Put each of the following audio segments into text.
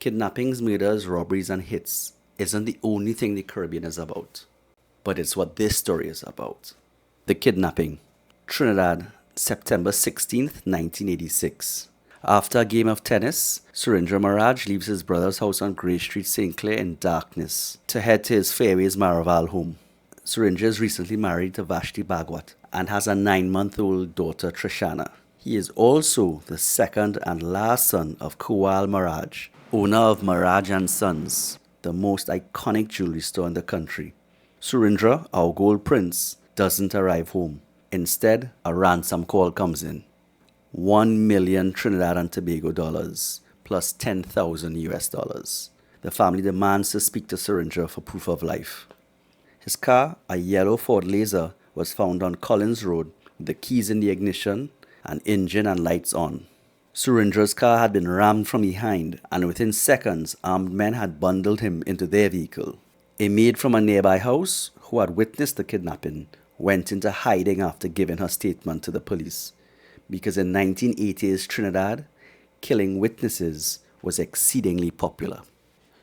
Kidnappings, murders, robberies, and hits isn't the only thing the Caribbean is about, but it's what this story is about. The kidnapping. Trinidad, September 16th, 1986. After a game of tennis, Surindra Maraj leaves his brother's house on Grey Street, St. Clair in darkness to head to his Fairways Maraval home. Surindra is recently married to Vashti Bhagwat and has a 9-month-old daughter, Trishana. He is also the second and last son of Kuwal Maraj, owner of Maraj and Sons, the most iconic jewellery store in the country. Surindra, our gold prince, doesn't arrive home. Instead, a ransom call comes in. 1 million Trinidad and Tobago dollars plus 10,000 US dollars. The family demands to speak to Surindra for proof of life. His car, a yellow Ford Laser, was found on Collins Road with the keys in the ignition and engine and lights on. Surindra's car had been rammed from behind, and within seconds, armed men had bundled him into their vehicle. A maid from a nearby house, who had witnessed the kidnapping, went into hiding after giving her statement to the police, because in 1980s Trinidad, killing witnesses was exceedingly popular.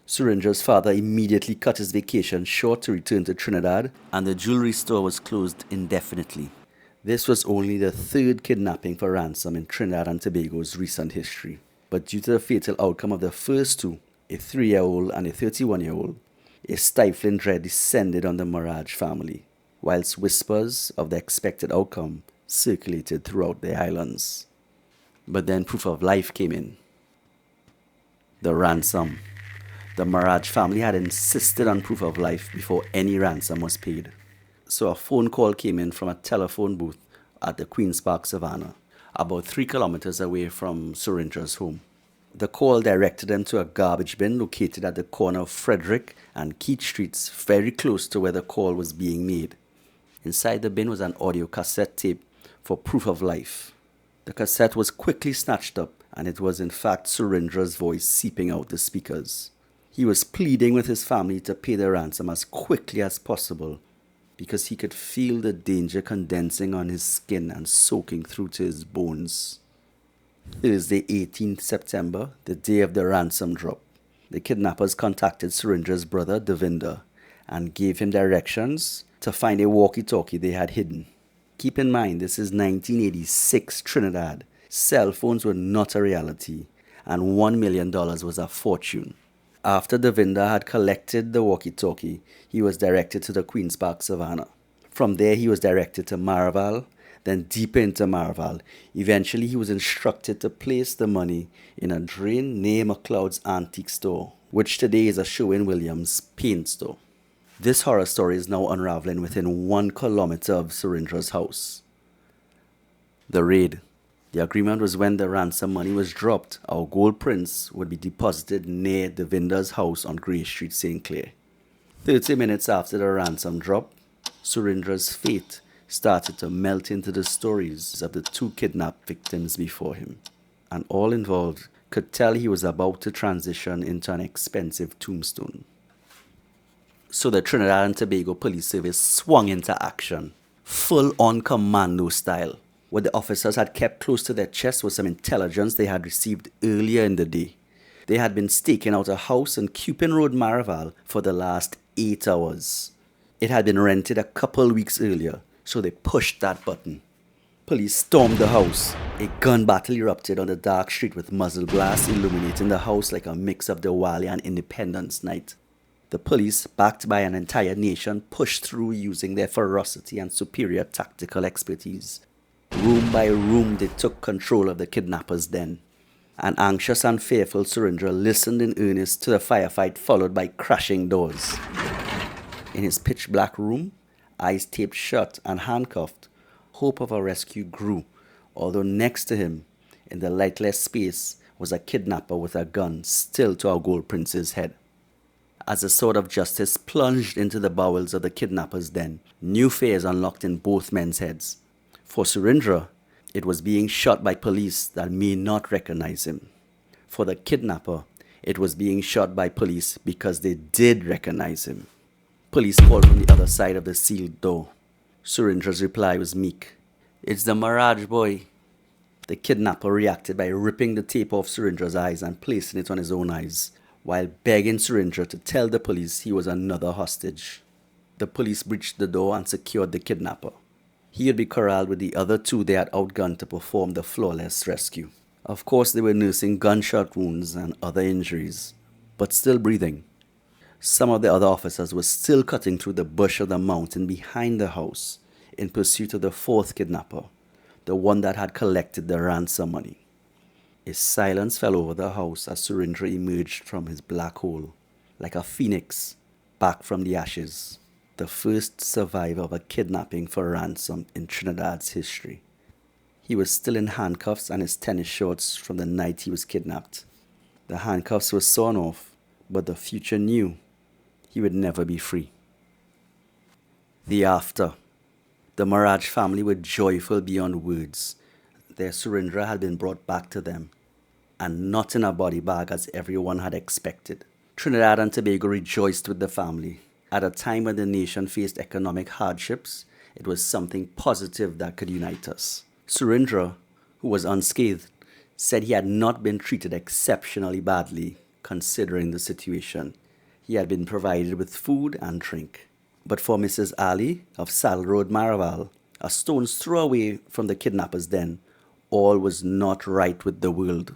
Surindra's father immediately cut his vacation short to return to Trinidad, and the jewelry store was closed indefinitely. This was only the third kidnapping for ransom in Trinidad and Tobago's recent history. But due to the fatal outcome of the first two, a 3-year-old and a 31-year-old, a stifling dread descended on the Maraj family, whilst whispers of the expected outcome circulated throughout the islands. But then proof of life came in. The ransom. The Maraj family had insisted on proof of life before any ransom was paid. So a phone call came in from a telephone booth at the Queen's Park Savannah, about 3 kilometers away from Surindra's home. The call directed them to a garbage bin located at the corner of Frederick and Keith Streets, very close to where the call was being made. Inside the bin was an audio cassette tape for proof of life. The cassette was quickly snatched up, and it was in fact Surindra's voice seeping out the speakers. He was pleading with his family to pay the ransom as quickly as possible, because he could feel the danger condensing on his skin and soaking through to his bones. Thursday, 18th September, the day of the ransom drop, the kidnappers contacted Surindra's brother, Devinder, and gave him directions to find a walkie-talkie they had hidden. Keep in mind, this is 1986 Trinidad. Cell phones were not a reality, and $1 million was a fortune. After Devinder had collected the walkie-talkie, he was directed to the Queen's Park Savannah. From there, he was directed to Maraval, then deeper into Maraval. Eventually, he was instructed to place the money in a drain near McLeod's antique store, which today is a Sherwin-Williams paint store. This horror story is now unraveling within 1 kilometer of Surindra's house. The raid. The agreement was when the ransom money was dropped, our gold prince would be deposited near Devinder's house on Grey Street, St. Clair. 30 minutes after the ransom drop, Surindra's fate started to melt into the stories of the 2 kidnapped victims before him, and all involved could tell he was about to transition into an expensive tombstone. So the Trinidad and Tobago Police Service swung into action, full-on commando style. What the officers had kept close to their chests was some intelligence they had received earlier in the day. They had been staking out a house in Cupin Road, Maraval for the last 8 hours. It had been rented a couple weeks earlier, so they pushed that button. Police stormed the house. A gun battle erupted on the dark street with muzzle blasts illuminating the house like a mix of Diwali and Independence Night. The police, backed by an entire nation, pushed through using their ferocity and superior tactical expertise. Room by room, they took control of the kidnappers' den. An anxious and fearful Surindra listened in earnest to the firefight, followed by crashing doors. In his pitch-black room, eyes taped shut and handcuffed, hope of a rescue grew, although next to him, in the lightless space, was a kidnapper with a gun still to our gold prince's head. As the sword of justice plunged into the bowels of the kidnappers' den, new fears unlocked in both men's heads. For Surindra, it was being shot by police that may not recognize him. For the kidnapper, it was being shot by police because they did recognize him. Police called from the other side of the sealed door. Surindra's reply was meek. "It's the Maraj boy." The kidnapper reacted by ripping the tape off Surindra's eyes and placing it on his own eyes. while begging Surindra to tell the police he was another hostage. The police breached the door and secured the kidnapper. He would be corralled with the other two they had outgunned to perform the flawless rescue. Of course, they were nursing gunshot wounds and other injuries, but still breathing. Some of the other officers were still cutting through the bush of the mountain behind the house in pursuit of the fourth kidnapper, the one that had collected the ransom money. A silence fell over the house as Surindra emerged from his black hole, like a phoenix back from the ashes, the first survivor of a kidnapping for ransom in Trinidad's history. He was still in handcuffs and his tennis shorts from the night he was kidnapped. The handcuffs were sawn off, but the future knew he would never be free. The after. The Maraj family were joyful beyond words. Their Surindra had been brought back to them, and not in a body bag as everyone had expected. Trinidad and Tobago rejoiced with the family. At a time when the nation faced economic hardships, it was something positive that could unite us. Surindra, who was unscathed, said he had not been treated exceptionally badly considering the situation. He had been provided with food and drink. But for Mrs. Ali of Saddle Road, Maraval, a stone's throw away from the kidnappers' den, all was not right with the world.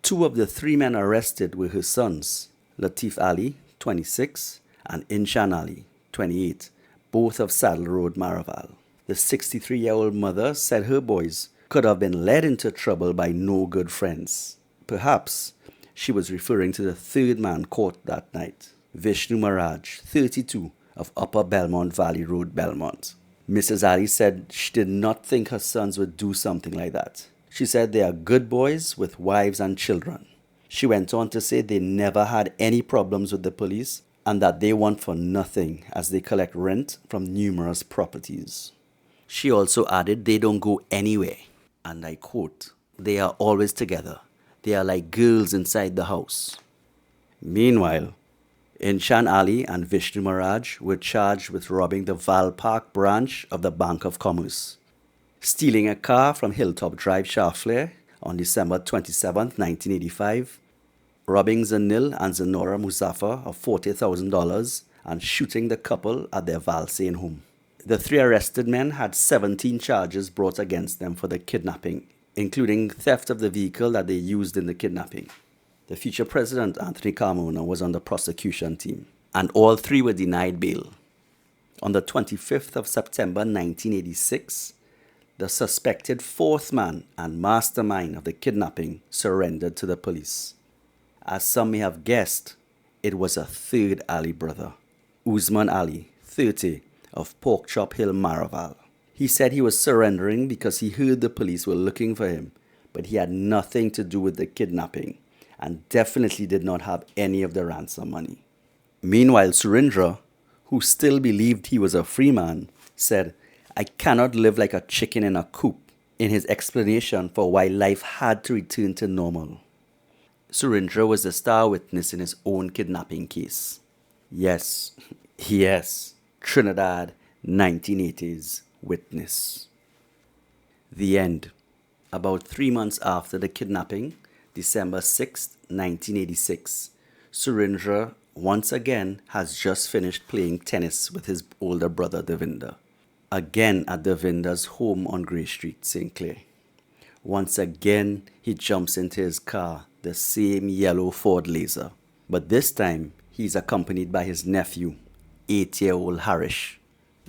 Two of the three men arrested were her sons, Latif Ali, 26, and Inshan Ali, 28, both of Saddle Road, Maraval. The 63-year-old mother said her boys could have been led into trouble by no good friends. Perhaps she was referring to the third man caught that night, Vishnu Maraj, 32, of Upper Belmont Valley Road, Belmont. Mrs. Ali said she did not think her sons would do something like that. She said they are good boys with wives and children. She went on to say they never had any problems with the police and that they want for nothing as they collect rent from numerous properties. She also added they don't go anywhere, and I quote, "They are always together. They are like girls inside the house." Meanwhile, Inshan Ali and Vishnu Maraj were charged with robbing the Val Park branch of the Bank of Commerce, stealing a car from Hilltop Drive, Charflair on December 27, 1985, robbing Zanil and Zanora Muzaffar of $40,000 and shooting the couple at their Valsain home. The three arrested men had 17 charges brought against them for the kidnapping, including theft of the vehicle that they used in the kidnapping. The future president, Anthony Carmona, was on the prosecution team, and all three were denied bail. On the 25th of September 1986, the suspected fourth man and mastermind of the kidnapping surrendered to the police. As some may have guessed, it was a third Ali brother, Usman Ali, 30, of Porkchop Hill, Maraval. He said he was surrendering because he heard the police were looking for him, but he had nothing to do with the kidnapping and definitely did not have any of the ransom money. Meanwhile, Surindra, who still believed he was a free man, said, "I cannot live like a chicken in a coop," in his explanation for why life had to return to normal. Surindra was the star witness in his own kidnapping case. Yes, Trinidad 1980s witness. The end. About 3 months after the kidnapping, December 6, 1986, Surindra once again has just finished playing tennis with his older brother Devinder. Again at Devinder's home on Grey Street, St. Clair. Once again, he jumps into his car, the same yellow Ford Laser. But this time, he's accompanied by his nephew, 8-year-old Harish.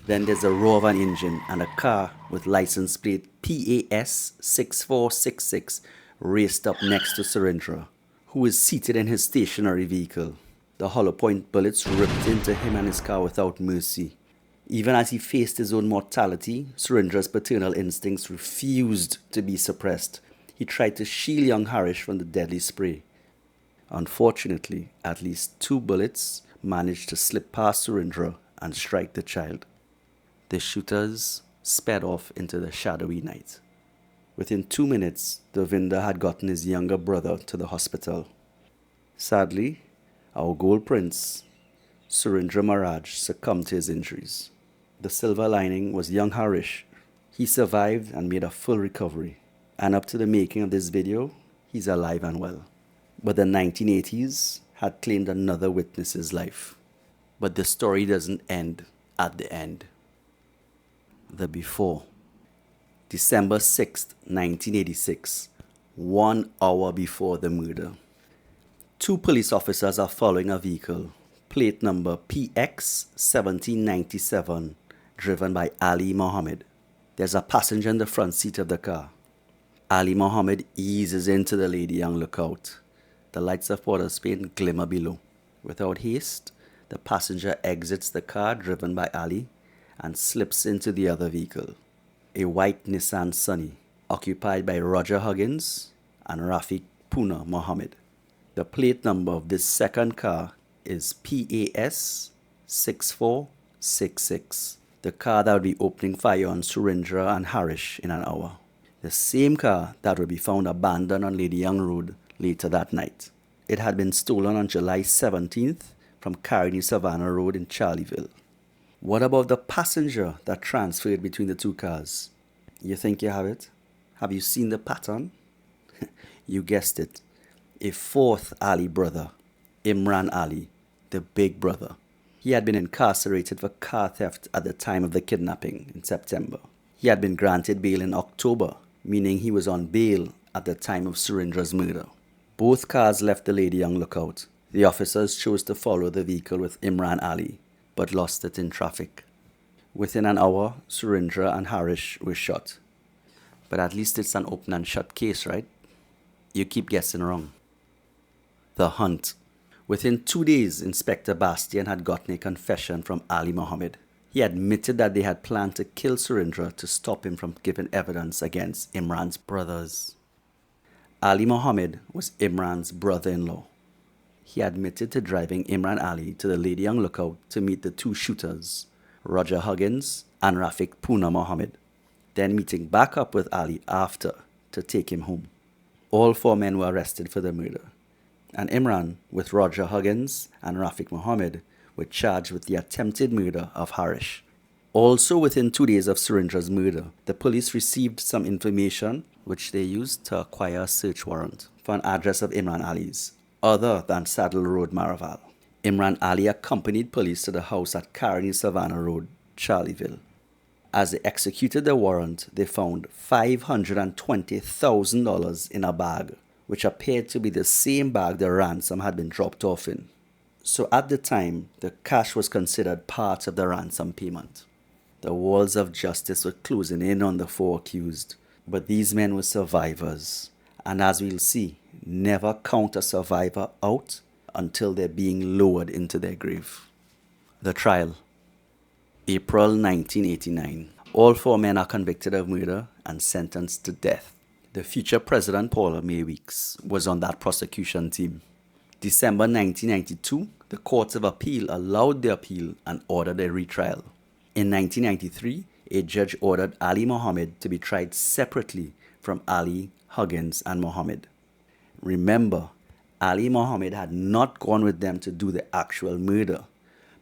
Then there's a roar of an engine and a car with license plate PAS 6466 raced up next to Surindra, who is seated in his stationary vehicle. The hollow point bullets ripped into him and his car without mercy. Even as he faced his own mortality, Surindra's paternal instincts refused to be suppressed. He tried to shield young Harish from the deadly spray. Unfortunately, at least 2 bullets managed to slip past Surindra and strike the child. The shooters sped off into the shadowy night. Within 2 minutes, Devinder had gotten his younger brother to the hospital. Sadly, our gold prince, Surindra Maraj, succumbed to his injuries. The silver lining was young Harish. He survived and made a full recovery. And up to the making of this video, he's alive and well. But the 1980s had claimed another witness's life. But the story doesn't end at the end. The before. December 6th, 1986, 1 hour before the murder. 2 police officers are following a vehicle, plate number PX 1797, driven by Ali Mohammed. There's a passenger in the front seat of the car. Ali Mohammed eases into the Lady Young lookout. The lights of Port of Spain glimmer below. Without haste, the passenger exits the car driven by Ali and slips into the other vehicle, a white Nissan Sunny, occupied by Roger Huggins and Rafiq Puna Mohammed. The plate number of this second car is PAS 6466, the car that will be opening fire on Surindra and Harish in an hour. The same car that will be found abandoned on Lady Young Road later that night. It had been stolen on July 17th from Carnegie Savannah Road in Charleville. What about the passenger that transferred between the 2 cars? You think you have it? Have you seen the pattern? You guessed it. A 4th Ali brother, Imran Ali, the big brother. He had been incarcerated for car theft at the time of the kidnapping in September. He had been granted bail in October, meaning he was on bail at the time of Surindra's murder. Both cars left the Lady Young lookout. The officers chose to follow the vehicle with Imran Ali, but lost it in traffic. Within an hour, Surindra and Harish were shot. But at least it's an open and shut case, right? You keep guessing wrong. The hunt. Within 2 days, Inspector Bastian had gotten a confession from Ali Mohammed. He admitted that they had planned to kill Surindra to stop him from giving evidence against Imran's brothers. Ali Mohammed was Imran's brother-in-law. He admitted to driving Imran Ali to the Lady Young lookout to meet the 2 shooters, Roger Huggins and Rafiq Puna Mohammed, then meeting back up with Ali after to take him home. All 4 men were arrested for the murder, and Imran, with Roger Huggins and Rafiq Mohammed, were charged with the attempted murder of Harish. Also within 2 days of Surindra's murder, the police received some information which they used to acquire a search warrant for an address of Imran Ali's, other than Saddle Road, Maraval. Imran Ali accompanied police to the house at Carnegie Savannah Road, Charleville. As they executed the warrant, they found $520,000 in a bag, which appeared to be the same bag the ransom had been dropped off in. So at the time, the cash was considered part of the ransom payment. The walls of justice were closing in on the 4 accused, but these men were survivors, and as we'll see, never count a survivor out until they're being lowered into their grave. The trial. April 1989. All 4 men are convicted of murder and sentenced to death. The future President Paula May Weeks was on that prosecution team. December 1992, the Courts of Appeal allowed the appeal and ordered a retrial. In 1993, a judge ordered Ali Mohammed to be tried separately from Ali, Huggins, and Mohammed. Remember, Ali Mohammed had not gone with them to do the actual murder,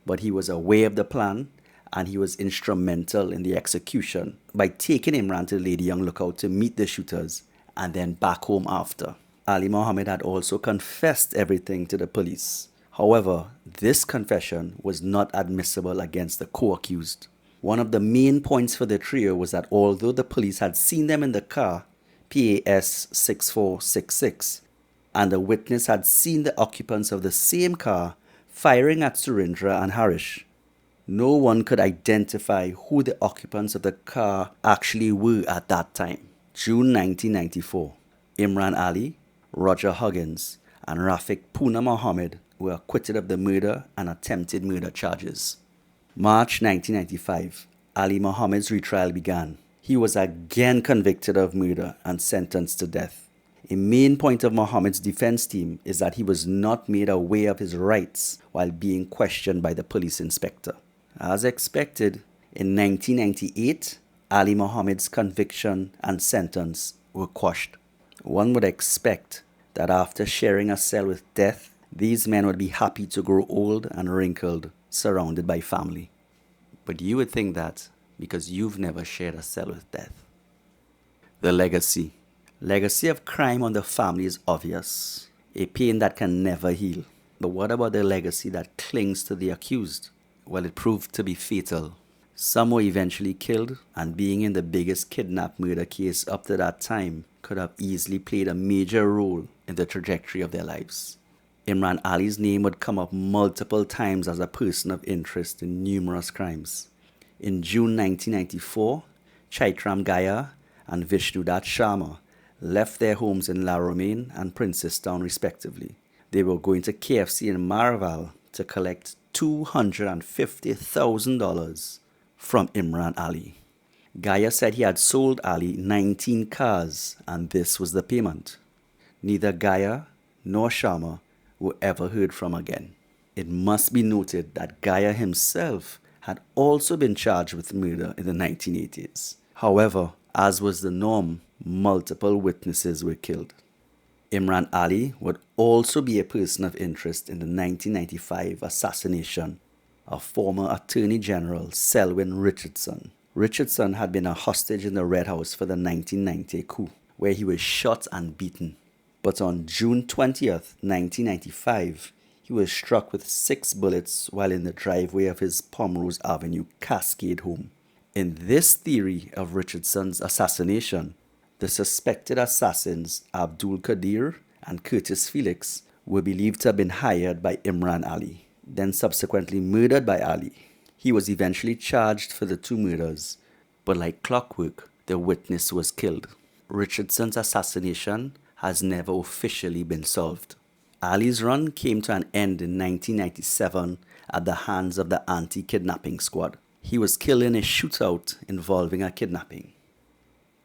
but he was aware of the plan and he was instrumental in the execution by taking Imran to Lady Young lookout to meet the shooters and then back home after. Ali Mohammed had also confessed everything to the police. However, this confession was not admissible against the co-accused. One of the main points for the trio was that although the police had seen them in the car, PAS 6466, and the witness had seen the occupants of the same car firing at Surindra and Harish, no one could identify who the occupants of the car actually were at that time. June 1994, Imran Ali, Roger Huggins, and Rafiq Puna Mohammed were acquitted of the murder and attempted murder charges. March 1995, Ali Mohammed's retrial began. He was again convicted of murder and sentenced to death. A main point of Mohammed's defense team is that he was not made aware of his rights while being questioned by the police inspector. As expected, in 1998, Ali Mohammed's conviction and sentence were quashed. One would expect that after sharing a cell with death, these men would be happy to grow old and wrinkled, surrounded by family. But you would think that because you've never shared a cell with death. The legacy. Legacy of crime on the family is obvious. A pain that can never heal. But what about the legacy that clings to the accused? Well, it proved to be fatal. Some were eventually killed, and being in the biggest kidnap murder case up to that time could have easily played a major role in the trajectory of their lives. Imran Ali's name would come up multiple times as a person of interest in numerous crimes. In June 1994, Chaitram Gaya and Vishnudat Sharma left their homes in La Romaine and Princestown respectively. They were going to KFC in Maraval to collect $250,000 from Imran Ali. Gaya said he had sold Ali 19 cars and this was the payment. Neither Gaya nor Sharma were ever heard from again. It must be noted that Gaya himself had also been charged with murder in the 1980s. However, as was the norm, multiple witnesses were killed. Imran Ali would also be a person of interest in the 1995 assassination of former Attorney General Selwyn Richardson. Richardson had been a hostage in the Red House for the 1990 coup, where he was shot and beaten. But on June 20th, 1995, he was struck with 6 bullets while in the driveway of his Pomrose Avenue Cascade home. In this theory of Richardson's assassination, the suspected assassins Abdul Qadir and Curtis Felix were believed to have been hired by Imran Ali, then subsequently murdered by Ali. He was eventually charged for the 2 murders, but like clockwork, the witness was killed. Richardson's assassination has never officially been solved. Ali's run came to an end in 1997 at the hands of the anti-kidnapping squad. He was killed in a shootout involving a kidnapping.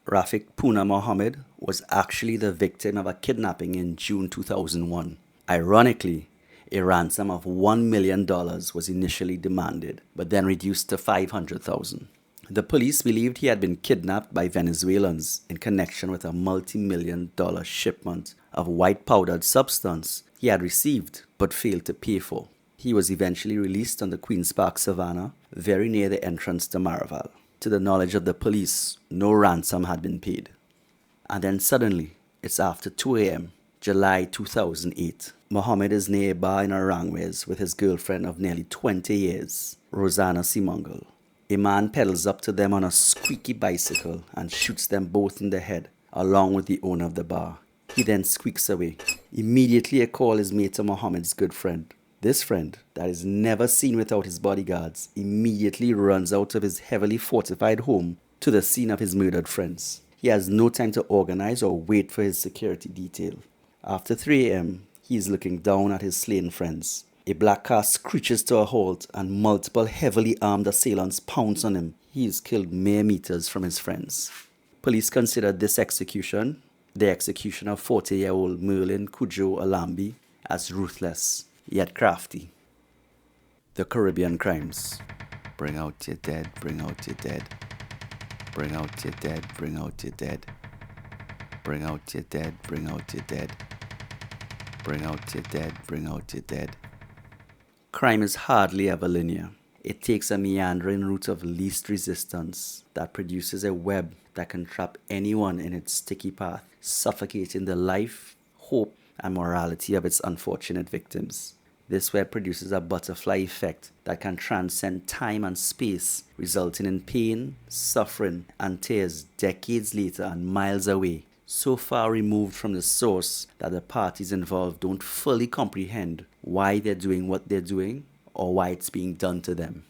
Rafiq Puna Mohammed was actually the victim of a kidnapping in June 2001. Ironically, a ransom of $1 million was initially demanded, but then reduced to $500,000. The police believed he had been kidnapped by Venezuelans in connection with a multi-million-dollar shipment of white powdered substance he had received but failed to pay for. He was eventually released on the Queen's Park Savannah, very near the entrance to Maraval. To the knowledge of the police, no ransom had been paid. And then suddenly, it's after 2 a.m., July 2008. Mohammed is near a bar in Arangwes with his girlfriend of nearly 20 years, Rosanna Simongal. A man pedals up to them on a squeaky bicycle and shoots them both in the head, along with the owner of the bar. He then squeaks away. Immediately a call is made to Mohammed's good friend. This friend, that is never seen without his bodyguards, immediately runs out of his heavily fortified home to the scene of his murdered friends. He has no time to organize or wait for his security detail. After 3 a.m., he is looking down at his slain friends. A black car screeches to a halt and multiple heavily armed assailants pounce on him. He is killed mere meters from his friends. Police consider this execution, the execution of 40-year-old Merlin Kujo Alambi, as ruthless, yet crafty. The Caribbean crimes. Bring out your dead, bring out your dead. Bring out your dead, bring out your dead. Bring out your dead, bring out your dead. Bring out your dead, bring out your dead. Crime is hardly ever linear. It takes a meandering route of least resistance that produces a web that can trap anyone in its sticky path, suffocating the life, hope, and morality of its unfortunate victims. This web produces a butterfly effect that can transcend time and space, resulting in pain, suffering, and tears decades later and miles away, so far removed from the source that the parties involved don't fully comprehend why they're doing what they're doing or why it's being done to them.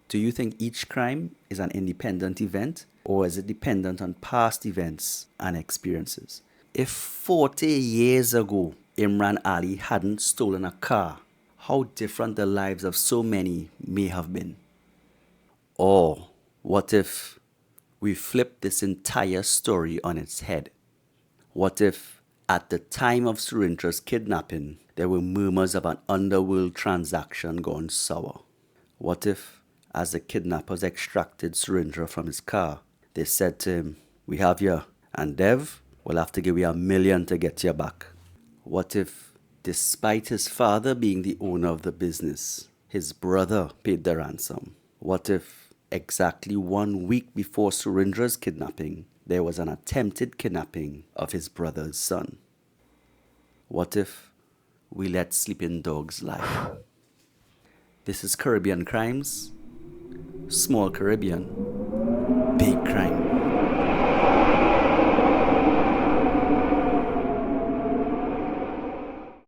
Do you think each crime is an independent event, or is it dependent on past events and experiences? If 40 years ago Imran Ali hadn't stolen a car, how different the lives of so many may have been. Or what if we flip this entire story on its head? What if, at the time of Surindra's kidnapping, there were murmurs of an underworld transaction gone sour? What if, as the kidnappers extracted Surindra from his car, they said to him, "We have you, and Dev will have to give you $1 million to get you back"? What if, despite his father being the owner of the business, his brother paid the ransom? What if, exactly 1 week before Surindra's kidnapping, there was an attempted kidnapping of his brother's son? What if, we let sleeping dogs lie. This is Caribbean Crimes, small Caribbean, big crime.